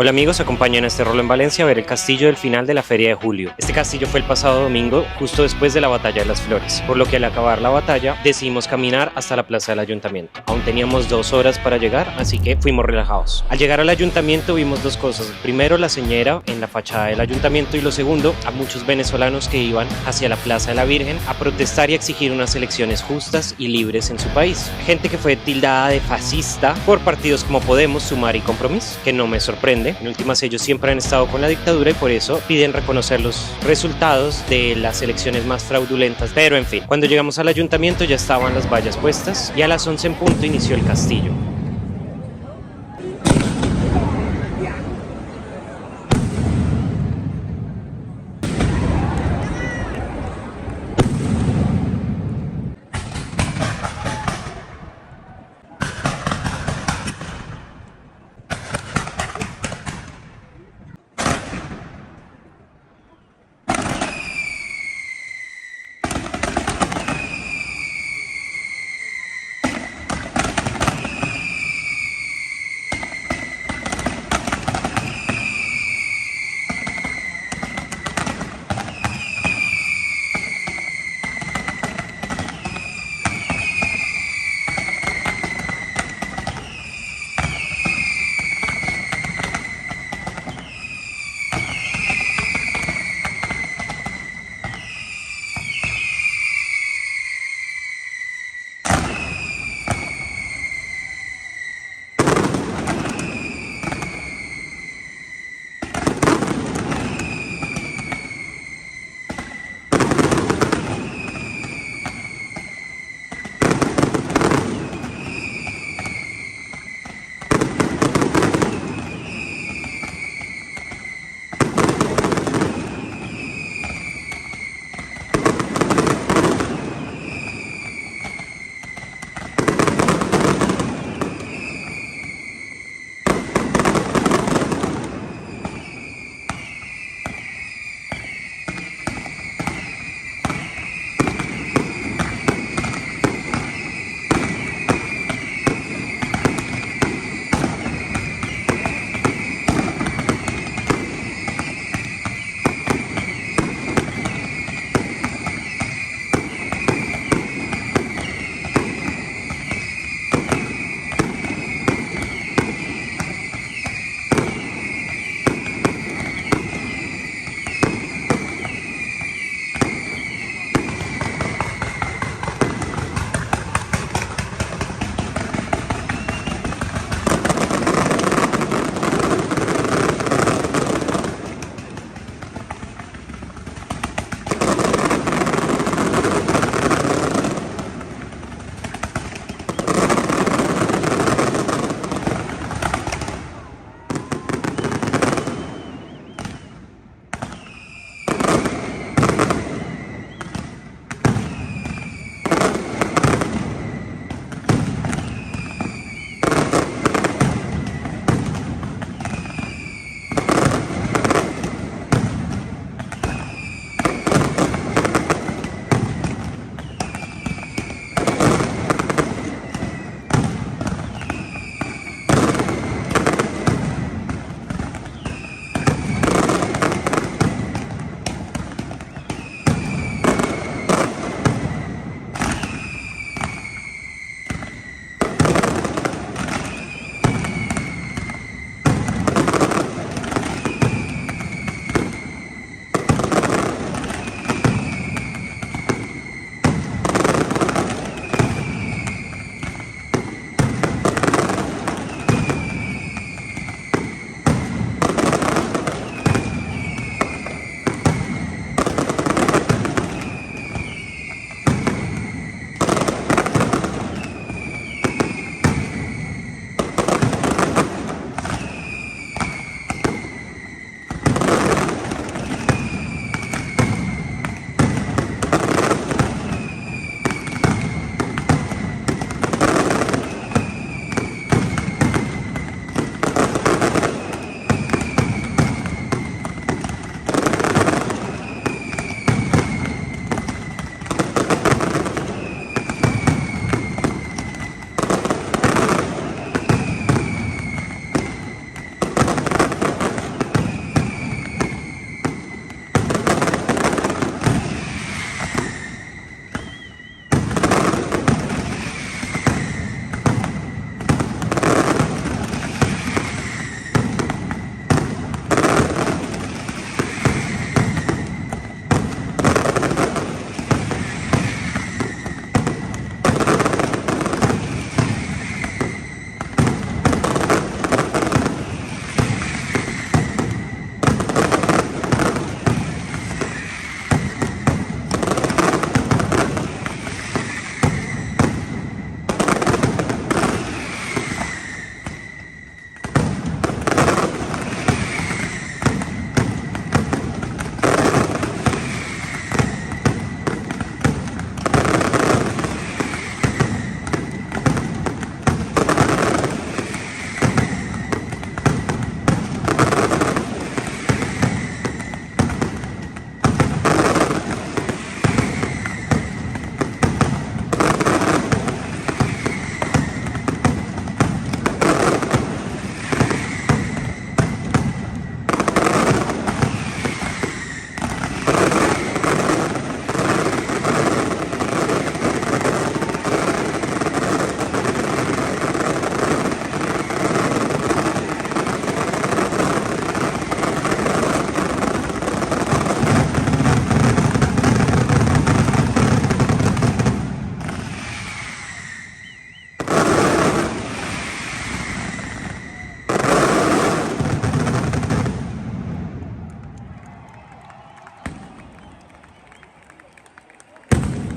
Hola amigos, acompañen a este rolo en Valencia a ver el castillo del final de la Feria de Julio. Este castillo fue el pasado domingo, justo después de la Batalla de las Flores, por lo que al acabar la batalla decidimos caminar hasta la plaza del ayuntamiento. Aún teníamos 2 horas para llegar, así que fuimos relajados. Al llegar al ayuntamiento vimos 2 cosas. Primero, la señera en la fachada del ayuntamiento y lo segundo, a muchos venezolanos que iban hacia la Plaza de la Virgen a protestar y a exigir unas elecciones justas y libres en su país. Gente que fue tildada de fascista por partidos como Podemos, Sumar y Compromís, que no me sorprende. En últimas, ellos siempre han estado con la dictadura y por eso piden reconocer los resultados de las elecciones más fraudulentas. Pero en fin, cuando llegamos al ayuntamiento ya estaban las vallas puestas y a las 11 en punto inició el castillo.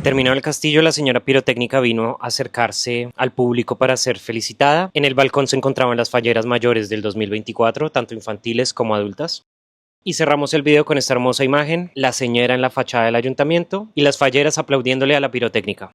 Terminado el castillo, la señora pirotécnica vino a acercarse al público para ser felicitada. En el balcón se encontraban las falleras mayores del 2024, tanto infantiles como adultas. Y cerramos el video con esta hermosa imagen, la señora en la fachada del ayuntamiento y las falleras aplaudiéndole a la pirotécnica.